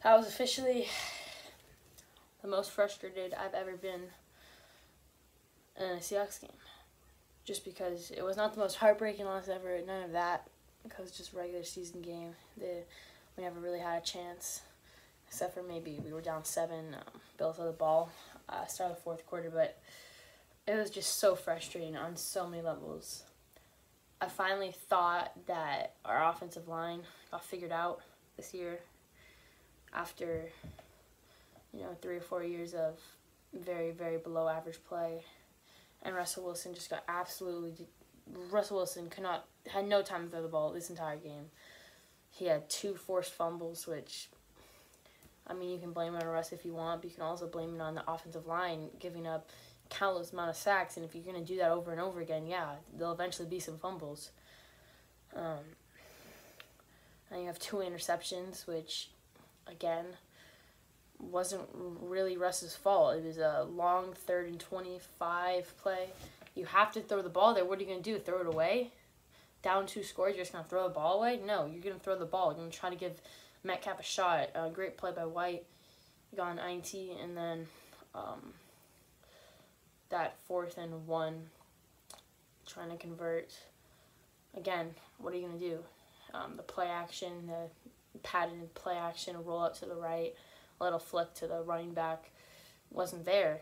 That was officially the most frustrated I've ever been in a Seahawks game. Just because it was not the most heartbreaking loss ever, none of that. Because it's just a regular season game. We never really had a chance. Except for maybe we were down 7, Bills had the ball, start of the fourth quarter. But it was just so frustrating on so many levels. I finally thought that our offensive line got figured out this year after, 3 or 4 years of very, very below average play. And Russell Wilson just got Russell Wilson had no time to throw the ball this entire game. He had 2 forced fumbles, which, you can blame it on Russ if you want, but you can also blame it on the offensive line giving up countless amount of sacks. And if you're going to do that over and over again, yeah, there'll eventually be some fumbles. And you have 2 interceptions, which, again, wasn't really Russ's fault. It was a long 3rd and 25 play. You have to throw the ball there. What are you going to do, throw it away? Down 2 scores, you're just going to throw the ball away? No, you're going to throw the ball. You're going to try to give Metcalf a shot. Great play by White. Got an INT, and then that 4th and 1, trying to convert. Again, what are you going to do? The play action, the patented play action, roll up to the right, a little flick to the running back, wasn't there.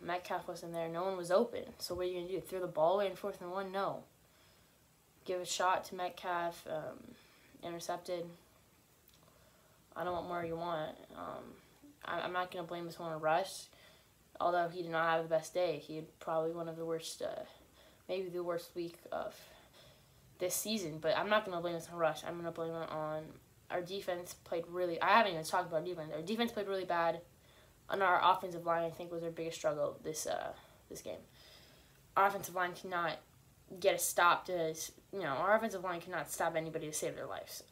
Metcalf wasn't there. No one was open. So what are you going to do? Throw the ball away in 4th and 1? No. Give a shot to Metcalf, intercepted. I don't know what more you want. I'm not going to blame this one on Russ. Although he did not have the best day. He had probably one of the worst, maybe the worst week of this season. But I'm not going to blame this on Russ. I'm going to blame it on our defense played really... I haven't even talked about defense. Our defense played really bad. And our offensive line, I think, was our biggest struggle this game. Our offensive line cannot get a stop to... our offensive line cannot stop anybody to save their lives.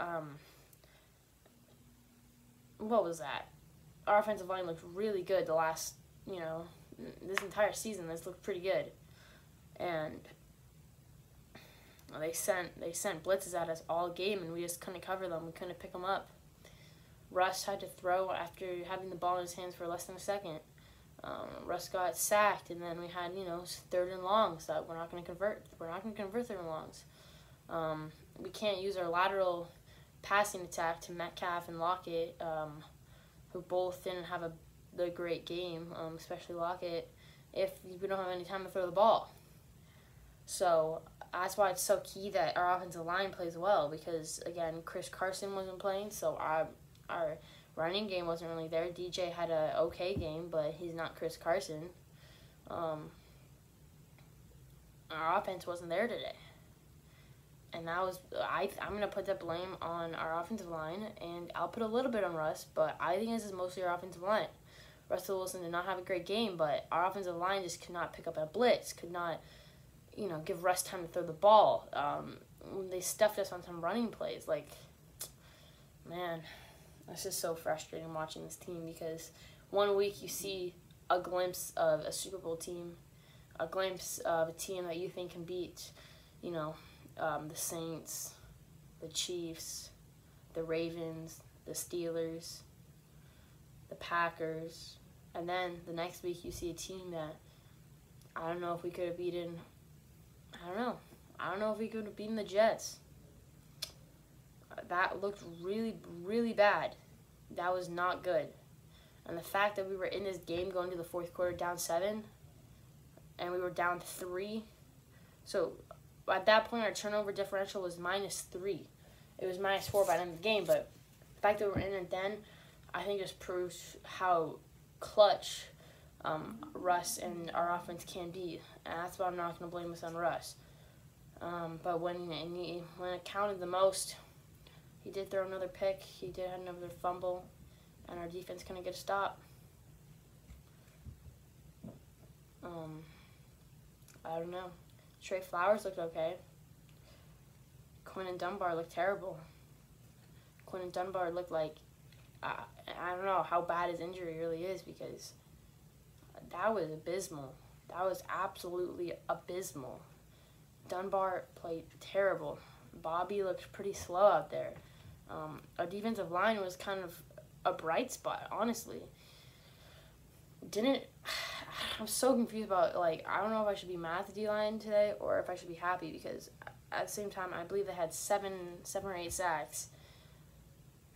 What was that? Our offensive line looked really good the last... this entire season, this looked pretty good. And they sent blitzes at us all game, and we just couldn't cover them. We couldn't pick them up. Russ had to throw after having the ball in his hands for less than a second. Russ got sacked, and then we had 3rd and longs that we're not going to convert. We're not going to convert 3rd and longs. We can't use our lateral passing attack to Metcalf and Lockett, who both didn't have the great game, especially Lockett, if we don't have any time to throw the ball. So that's why it's so key that our offensive line plays well, because, again, Chris Carson wasn't playing, so our running game wasn't really there. DJ had an okay game, but he's not Chris Carson. Our offense wasn't there today. And that was, I'm going to put the blame on our offensive line, and I'll put a little bit on Russ, but I think this is mostly our offensive line. Russell Wilson did not have a great game, but our offensive line just could not pick up a blitz, could not, give Russ time to throw the ball. They stuffed us on some running plays. Man, it's just so frustrating watching this team, because one week you see a glimpse of a Super Bowl team, a glimpse of a team that you think can beat, the Saints, the Chiefs, the Ravens, the Steelers, the Packers, and then the next week you see a team that I don't know if we could have beaten. I don't know if we could have beaten the Jets. That looked really, really bad. That was not good. And the fact that we were in this game going to the 4th quarter down 7, and we were down 3. So at that point, our turnover differential was -3. It was -4 by the end of the game, but the fact that we were in it then, I think just proves how clutch Russ and our offense can be. And that's why I'm not going to blame this on Russ. But when it counted the most, he did throw another pick. He did have another fumble, and our defense couldn't get a stop. I don't know. Trey Flowers looked okay. Quinton Dunbar looked terrible. Quinton Dunbar looked like, I don't know how bad his injury really is, because that was abysmal. That was absolutely abysmal. Dunbar played terrible. Bobby looked pretty slow out there. Our defensive line was kind of a bright spot, honestly. I'm so confused about, like, I don't know if I should be mad at the D-line today or if I should be happy, because at the same time, I believe they had seven or eight sacks.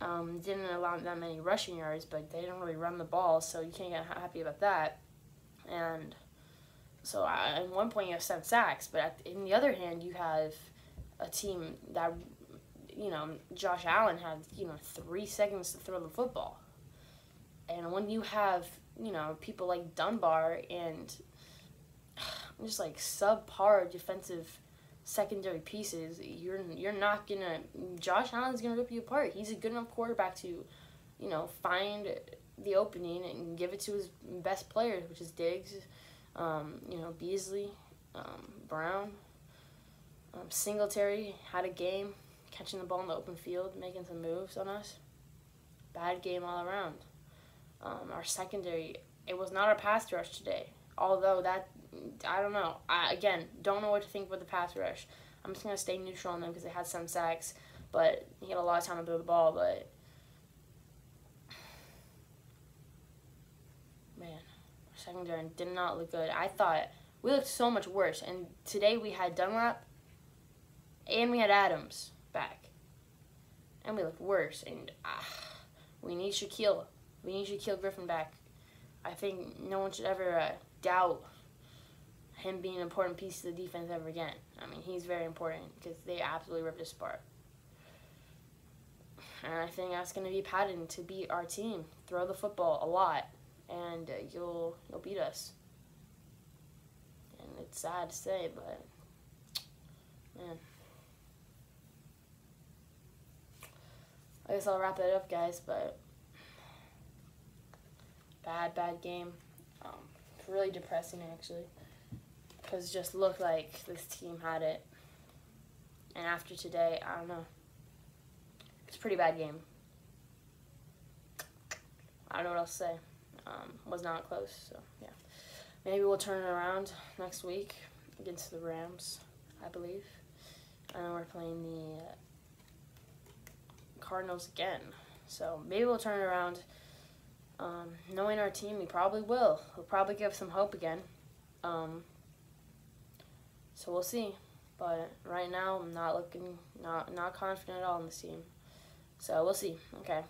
Didn't allow that many rushing yards, but they didn't really run the ball, so you can't get happy about that. And so at one point you have 7 sacks, but in the other hand, you have a team that, Josh Allen had, 3 seconds to throw the football. And when you have, people like Dunbar and just like subpar defensive secondary pieces, you're not gonna. Josh Allen's gonna rip you apart. He's a good enough quarterback to, find the opening and give it to his best players, which is Diggs, Beasley, Brown, Singletary had a game, catching the ball in the open field, making some moves on us. Bad game all around. Our secondary, it was not our pass rush today. Although that, I don't know. I don't know what to think about the pass rush. I'm just going to stay neutral on them because they had some sacks, but he had a lot of time to throw the ball. But, man, our secondary did not look good. I thought we looked so much worse. And today we had Dunlap and we had Adams back. And we looked worse. And we need Shaquille. We need Shaquille Griffin back. I think no one should ever doubt him being an important piece of the defense ever again. I mean, he's very important because they absolutely ripped us apart. And I think that's going to be a pattern to beat our team. Throw the football a lot, and you'll beat us. And it's sad to say, but, man. I guess I'll wrap it up, guys, but bad game. Really depressing, actually, because it just looked like this team had it. And after today, I don't know. It's a pretty bad game. I don't know what else to say. Was not close, so yeah. Maybe we'll turn it around next week against the Rams, I believe. I know we're playing the Cardinals again, so maybe we'll turn it around. Knowing our team, we probably will. We'll probably give some hope again. So we'll see. But right now, I'm not confident at all in this team. So we'll see. Okay.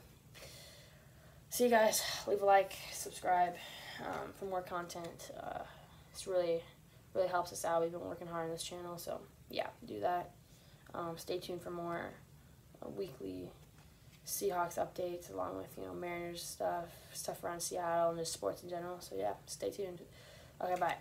See you guys. Leave a like, subscribe for more content. It's really helps us out. We've been working hard on this channel. So yeah, do that. Stay tuned for more weekly Seahawks updates, along with Mariners stuff around Seattle and just sports in general. So yeah, stay tuned. Okay, bye.